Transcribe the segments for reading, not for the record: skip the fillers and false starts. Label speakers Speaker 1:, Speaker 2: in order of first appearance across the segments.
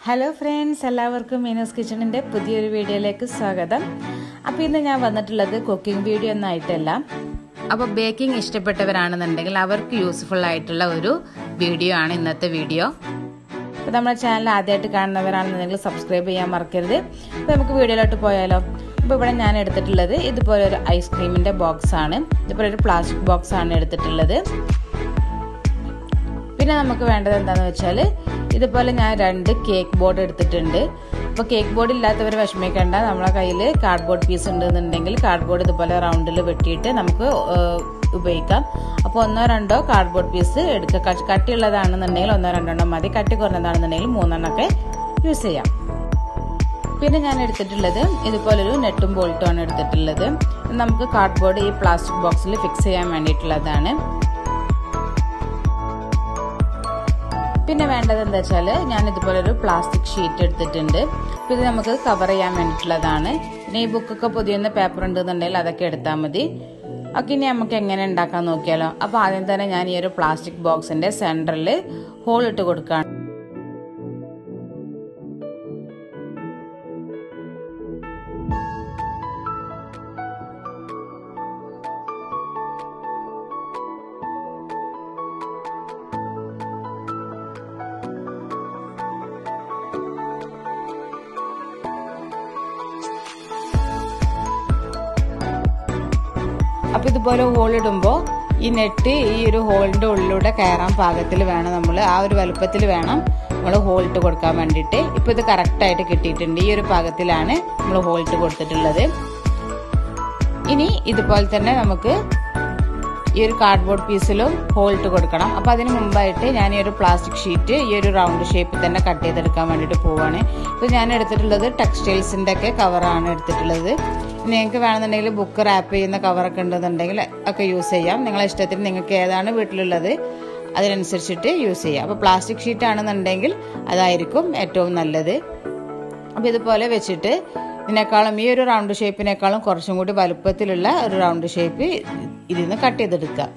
Speaker 1: Hello friends, എല്ലാവർക്കും മീനൂസ് കിച്ചണിൻ്റെ പുതിയൊരു വീഡിയോയിലേക്ക് സ്വാഗതം. അപ്പോൾ ഇന്ന് ഞാൻ വന്നിട്ടുള്ളത് കുക്കിംഗ് വീഡിയോ ഒന്നും ആയിട്ടല്ല. അപ്പോൾ ബേക്കിംഗ് ഇഷ്ടപ്പെട്ടവരാണെന്നുണ്ടെങ്കിൽ അവർക്ക് യൂസ്ഫുൾ ആയിട്ടുള്ള ഒരു വീഡിയോ ആണ് ഇന്നത്തെ വീഡിയോ. അപ്പോൾ നമ്മുടെ ചാനൽ ആദ്യമായിട്ട് കാണുന്നവരാണെന്നുണ്ടെങ്കിൽ സബ്സ്ക്രൈബ് ചെയ്യാൻ മറക്കരുത്. അപ്പോൾ നമുക്ക് വീഡിയോയിലോട്ട് പോയാലോ. അപ്പോൾ ഇവിടെ ഞാൻ എടുത്തിട്ടുള്ളത് ഇതുപോലെ ഒരു ഐസ്ക്രീമിൻ്റെ ബോക്സ് ആണ്. ഇതുപോലെ ഒരു പ്ലാസ്റ്റിക് ബോക്സ് ആണ് എടുത്തിട്ടുള്ളത്. പിന്നെ നമുക്ക് വേണ്ടത് എന്താണെന്ന് വെച്ചാൽ ഇതുപോലെ ഞാൻ 2 കേക്ക് ബോർഡ് എടുത്തിട്ടുണ്ട്. അപ്പോൾ കേക്ക് ബോർഡ് ഇല്ലാത്തവർ വിഷമിക്കേണ്ട, നമ്മളെ കയ്യിൽ കാർഡ്ബോർഡ് പീസ് ഉണ്ടെന്നുണ്ടെങ്കിൽ കാർഡ്ബോർഡ് ഇതുപോലെ റൗണ്ടിൽ വെട്ടിയിട്ട് നമുക്ക് ഉപയോഗിക്കാം. അപ്പോൾ 1-2 കാർഡ്ബോർഡ് പീസ് എടുക്കുക. കട്ടിയുള്ളതാണെന്നുണ്ടെങ്കിൽ 1-2 മതി, കട്ടി കുറഞ്ഞതാണെന്നുണ്ടെങ്കിൽ 3 യൂസ് ചെയ്യാം. പിന്നെ ഞാൻ എടുത്തിട്ടുള്ളത് ഇതുപോലൊരു നെട്ടും ബോൾട്ടും ആണ് എടുത്തിട്ടുള്ളത്. നമുക്ക് കാർഡ്ബോർഡ് ഈ പ്ലാസ്റ്റിക് ബോക്സിൽ ഫിക്സ് ചെയ്യാൻ വേണ്ടിയിട്ടുള്ളതാണ്. പിന്നെ വേണ്ടത് എന്താ വെച്ചാൽ ഞാൻ ഇതുപോലെ ഒരു പ്ലാസ്റ്റിക് ഷീറ്റ് എടുത്തിട്ടുണ്ട്. അപ്പോൾ ഇത് നമുക്ക് കവർ ചെയ്യാൻ വേണ്ടിയിട്ടുള്ളതാണ്. പിന്നെ ഈ ബുക്കൊക്കെ പൊതിയുന്ന പേപ്പർ ഉണ്ടെന്നുണ്ടെങ്കിൽ അതൊക്കെ എടുത്താൽ മതി. ഒക്കെ ഇനി നമുക്ക് എങ്ങനെ ഉണ്ടാക്കാൻ നോക്കിയാലോ. അപ്പോൾ ആദ്യം തന്നെ ഞാൻ ഈ ഒരു പ്ലാസ്റ്റിക് ബോക്സിന്റെ സെന്ററിൽ ഹോൾ ഇട്ട് കൊടുക്കുകയാണ്. അപ്പോൾ ഇതുപോലെ ഹോൾ ഇടുമ്പോൾ ഈ നെറ്റ് ഈ ഒരു ഹോളിൻ്റെ ഉള്ളിലൂടെ കയറാൻ പാകത്തിൽ വേണം, നമ്മൾ ആ ഒരു വലുപ്പത്തിൽ വേണം നമ്മൾ ഹോൾ ഇട്ട് കൊടുക്കാൻ വേണ്ടിയിട്ട്. ഇപ്പോൾ ഇത് കറക്റ്റായിട്ട് കിട്ടിയിട്ടുണ്ട്. ഈ ഒരു പാകത്തിലാണ് നമ്മൾ ഹോൾ ഇട്ട് കൊടുത്തിട്ടുള്ളത്. ഇനി ഇതുപോലെ തന്നെ നമുക്ക് ഈ ഒരു കാർഡ്ബോർഡ് പീസിലും ഹോൾ ഇട്ട് കൊടുക്കണം. അപ്പോൾ അതിന് മുമ്പായിട്ട് ഞാൻ ഈ ഒരു പ്ലാസ്റ്റിക് ഷീറ്റ് ഈ ഒരു റൗണ്ട് ഷേപ്പിൽ തന്നെ കട്ട് ചെയ്തെടുക്കാൻ വേണ്ടിയിട്ട് പോവാണ്. ഇപ്പോൾ ഞാൻ എടുത്തിട്ടുള്ളത് ടെക്സ്റ്റൈൽസിൻ്റെ ഒക്കെ കവറാണ് എടുത്തിട്ടുള്ളത്. നിങ്ങൾക്ക് വേണമെന്നുണ്ടെങ്കിൽ ബുക്ക് റാപ്പ് ചെയ്യുന്ന കവറൊക്കെ ഉണ്ടെന്നുണ്ടെങ്കിൽ ഒക്കെ യൂസ് ചെയ്യാം. നിങ്ങളെ ഇഷ്ടത്തിന് നിങ്ങൾക്ക് ഏതാണ് വീട്ടിലുള്ളത് അതിനനുസരിച്ചിട്ട് യൂസ് ചെയ്യാം. അപ്പോൾ പ്ലാസ്റ്റിക് ഷീറ്റ് ആണെന്നുണ്ടെങ്കിൽ അതായിരിക്കും ഏറ്റവും നല്ലത്. അപ്പോൾ ഇതുപോലെ വെച്ചിട്ട് ഇതിനേക്കാളും ഈ ഒരു റൗണ്ട് ഷേപ്പിനേക്കാളും കുറച്ചും കൂടി വലുപ്പത്തിലുള്ള ഒരു റൗണ്ട് ഷേപ്പ് ഇതിൽ നിന്ന് കട്ട് ചെയ്തെടുക്കുക.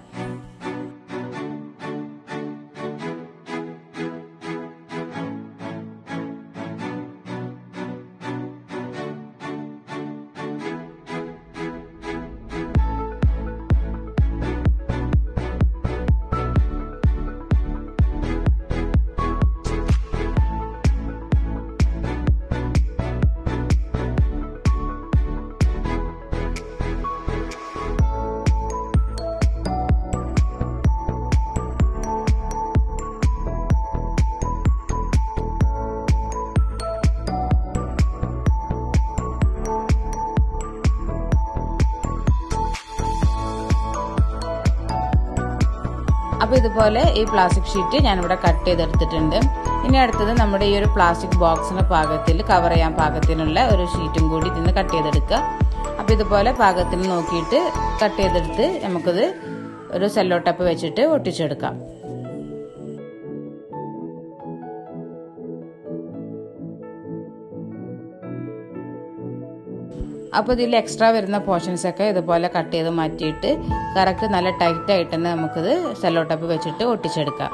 Speaker 1: അപ്പോൾ ഇതുപോലെ ഈ പ്ലാസ്റ്റിക് ഷീറ്റ് ഞാനിവിടെ കട്ട് ചെയ്തെടുത്തിട്ടുണ്ട്. ഇനി അടുത്തത് നമ്മുടെ ഈ ഒരു പ്ലാസ്റ്റിക് ബോക്സിന് പാകത്തിൽ കവർ ചെയ്യാൻ പാകത്തിനുള്ള ഒരു ഷീറ്റും കൂടി ഇതിന് കട്ട് ചെയ്തെടുക്കുക. അപ്പോൾ ഇതുപോലെ പാകത്തിന് നോക്കിയിട്ട് കട്ട് ചെയ്തെടുത്ത് നമുക്കിത് ഒരു സെല്ലോ ടേപ്പ് വെച്ചിട്ട് ഒട്ടിച്ചെടുക്കാം. അപ്പോൾ ഇതിൽ എക്സ്ട്രാ വരുന്ന പോർഷൻസ് ഒക്കെ ഇതുപോലെ കട്ട് ചെയ്ത് മാറ്റിയിട്ട് കറക്റ്റ് നല്ല ടൈറ്റായിട്ട് തന്നെ നമുക്കിത് സെല്ലോ ടേപ്പ് വെച്ചിട്ട് ഒട്ടിച്ചെടുക്കാം.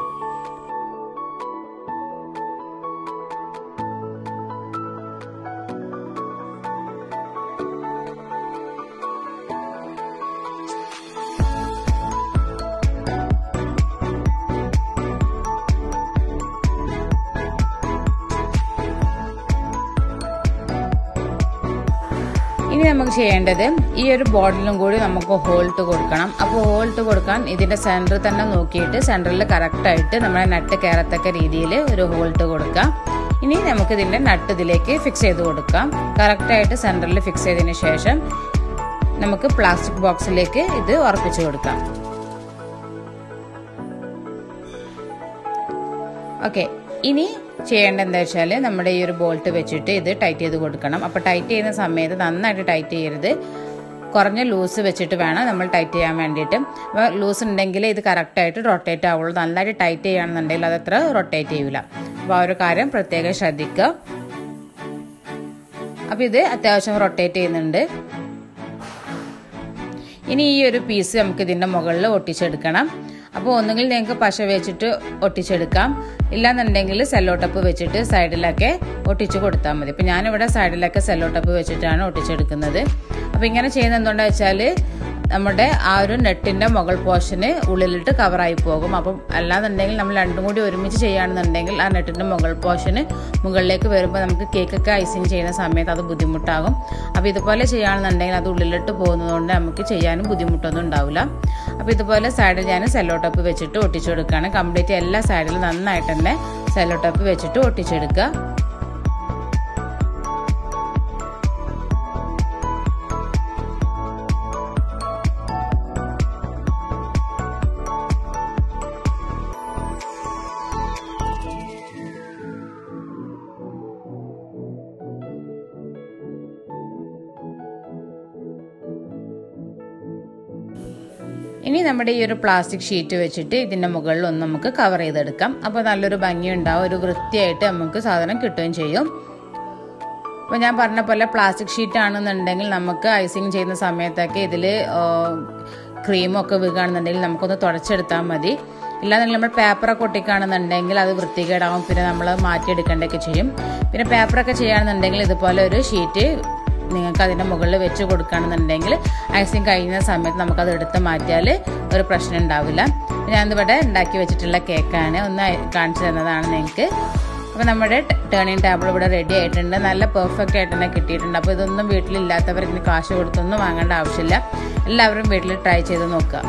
Speaker 1: ഇനി നമുക്ക് ചെയ്യേണ്ടത് ഈ ഒരു ബോർഡിലും കൂടി നമുക്ക് ഹോൾട്ട് കൊടുക്കണം. അപ്പോൾ ഹോൾട്ട് കൊടുക്കാൻ ഇതിന്റെ സെന്റർ തന്നെ നോക്കിയിട്ട് സെന്ററിൽ കറക്റ്റായിട്ട് നമ്മുടെ നട്ട് കയറത്തക്ക രീതിയിൽ ഒരു ഹോൾട്ട് കൊടുക്കാം. ഇനി നമുക്ക് ഇതിന്റെ നട്ട് ഇതിലേക്ക് ഫിക്സ് ചെയ്ത് കൊടുക്കാം. കറക്റ്റായിട്ട് സെന്ററിൽ ഫിക്സ് ചെയ്തതിന് ശേഷം നമുക്ക് പ്ലാസ്റ്റിക് ബോക്സിലേക്ക് ഇത് ഉറപ്പിച്ചു കൊടുക്കാം. ഓക്കെ, ഇനി ചെയ്യേണ്ടത് എന്താ വെച്ചാൽ നമ്മുടെ ഈ ഒരു ബോൾട്ട് വെച്ചിട്ട് ഇത് ടൈറ്റ് ചെയ്ത് കൊടുക്കണം. അപ്പോൾ ടൈറ്റ് ചെയ്യുന്ന സമയത്ത് നന്നായിട്ട് ടൈറ്റ് ചെയ്യരുത്, കുറഞ്ഞ ലൂസ് വെച്ചിട്ട് വേണം നമ്മൾ ടൈറ്റ് ചെയ്യാൻ വേണ്ടിയിട്ട്. അപ്പോൾ ലൂസ് ഉണ്ടെങ്കിൽ ഇത് കറക്റ്റായിട്ട് റൊട്ടേറ്റ് ആവുള്ളൂ. നന്നായിട്ട് ടൈറ്റ് ചെയ്യുകയാണെന്നുണ്ടെങ്കിൽ അതത്ര റൊട്ടേറ്റ് ചെയ്യില്ല. അപ്പോൾ ആ ഒരു കാര്യം പ്രത്യേകം ശ്രദ്ധിക്കുക. അപ്പോൾ ഇത് അത്യാവശ്യം റൊട്ടേറ്റ് ചെയ്യുന്നുണ്ട്. ഇനി ഈ ഒരു പീസ് നമുക്ക് ഇതിൻ്റെ മുകളിൽ ഒട്ടിച്ചെടുക്കണം. അപ്പോൾ ഒന്നുകിൽ നിങ്ങൾക്ക് പശ വെച്ചിട്ട് ഒട്ടിച്ചെടുക്കാം, ഇല്ലാന്നുണ്ടെങ്കിൽ സെല്ലോ ടപ്പ് വെച്ചിട്ട് സൈഡിലൊക്കെ ഒട്ടിച്ച് കൊടുത്താൽ മതി. അപ്പോൾ ഞാനിവിടെ സൈഡിലൊക്കെ സെല്ലോ ടപ്പ് വെച്ചിട്ടാണ് ഒട്ടിച്ചെടുക്കുന്നത്. അപ്പോൾ ഇങ്ങനെ ചെയ്യുന്നത് എന്തുകൊണ്ടാണെന്ന് വെച്ചാൽ നമ്മുടെ ആ ഒരു നെറ്റിൻ്റെ മുകൾ പോർഷന് ഉള്ളിലിട്ട് കവറായി പോകും. അപ്പം അല്ലാന്നുണ്ടെങ്കിൽ നമ്മൾ രണ്ടും കൂടി ഒരുമിച്ച് ചെയ്യുകയാണെന്നുണ്ടെങ്കിൽ ആ നെറ്റിൻ്റെ മുകൾ പോർഷന് മുകളിലേക്ക് വരുമ്പോൾ നമുക്ക് കേക്കൊക്കെ ഐസിങ് ചെയ്യുന്ന സമയത്ത് അത് ബുദ്ധിമുട്ടാകും. അപ്പോൾ ഇതുപോലെ ചെയ്യുകയാണെന്നുണ്ടെങ്കിൽ അത് ഉള്ളിലിട്ട് പോകുന്നതുകൊണ്ട് നമുക്ക് ചെയ്യാനും ബുദ്ധിമുട്ടൊന്നും ഉണ്ടാവില്ല. അപ്പോൾ ഇതുപോലെ സൈഡിൽ ഞാൻ സെല്ലോ ടപ്പ് വെച്ചിട്ട് ഒട്ടിച്ചു കൊടുക്കുകയാണ്. കംപ്ലീറ്റ് എല്ലാ സൈഡിലും നന്നായിട്ട് തന്നെ സെല്ലോ ടപ്പ് വെച്ചിട്ട് ഒട്ടിച്ചെടുക്കുക. ഇനി നമ്മുടെ ഈ ഒരു പ്ലാസ്റ്റിക് ഷീറ്റ് വെച്ചിട്ട് ഇതിൻ്റെ മുകളിൽ ഒന്ന് നമുക്ക് കവർ ചെയ്തെടുക്കാം. അപ്പോൾ നല്ലൊരു ഭംഗി ഉണ്ടാവും, ഒരു വൃത്തിയായിട്ട് നമുക്ക് സാധനം കിട്ടുകയും ചെയ്യും. അപ്പോൾ ഞാൻ പറഞ്ഞ പോലെ പ്ലാസ്റ്റിക് ഷീറ്റ് ആണെന്നുണ്ടെങ്കിൽ നമുക്ക് ഐസിങ് ചെയ്യുന്ന സമയത്തൊക്കെ ഇതിൽ ക്രീമൊക്കെ വീഴുകയാണെന്നുണ്ടെങ്കിൽ നമുക്കൊന്ന് തുടച്ചെടുത്താൽ മതി. ഇല്ലാന്നുണ്ടെങ്കിൽ നമ്മൾ പേപ്പറൊക്കെ ഒട്ടിക്കുകയാണെന്നുണ്ടെങ്കിൽ അത് വൃത്തികേടാവും, പിന്നെ നമ്മൾ മാറ്റിയെടുക്കേണ്ടതൊക്കെ ചെയ്യും. പിന്നെ പേപ്പറൊക്കെ ചെയ്യുകയാണെന്നുണ്ടെങ്കിൽ ഇതുപോലെ ഒരു ഷീറ്റ് നിങ്ങൾക്ക് അതിൻ്റെ മുകളിൽ വെച്ച് കൊടുക്കുകയാണെന്നുണ്ടെങ്കിൽ ഐസിങ് കഴിയുന്ന സമയത്ത് നമുക്കത് എടുത്ത് മാറ്റിയാൽ ഒരു പ്രശ്നം ഉണ്ടാവില്ല. ഞാനിവിടെ ഉണ്ടാക്കി വെച്ചിട്ടുള്ള കേക്കാണ്, ഒന്ന് കാണിച്ചു തന്നതാണ് നിങ്ങൾക്ക്. അപ്പോൾ നമ്മുടെ ടേണിംഗ് ടേബിൾ ഇവിടെ റെഡി ആയിട്ടുണ്ട്, നല്ല പെർഫെക്റ്റ് ആയിട്ട് തന്നെ കിട്ടിയിട്ടുണ്ട്. അപ്പോൾ ഇതൊന്നും വീട്ടിലില്ലാത്തവർ ഇതിന് കാശ് കൊടുത്തൊന്നും വാങ്ങേണ്ട ആവശ്യമില്ല. എല്ലാവരും വീട്ടിൽ ട്രൈ ചെയ്ത് നോക്കുക.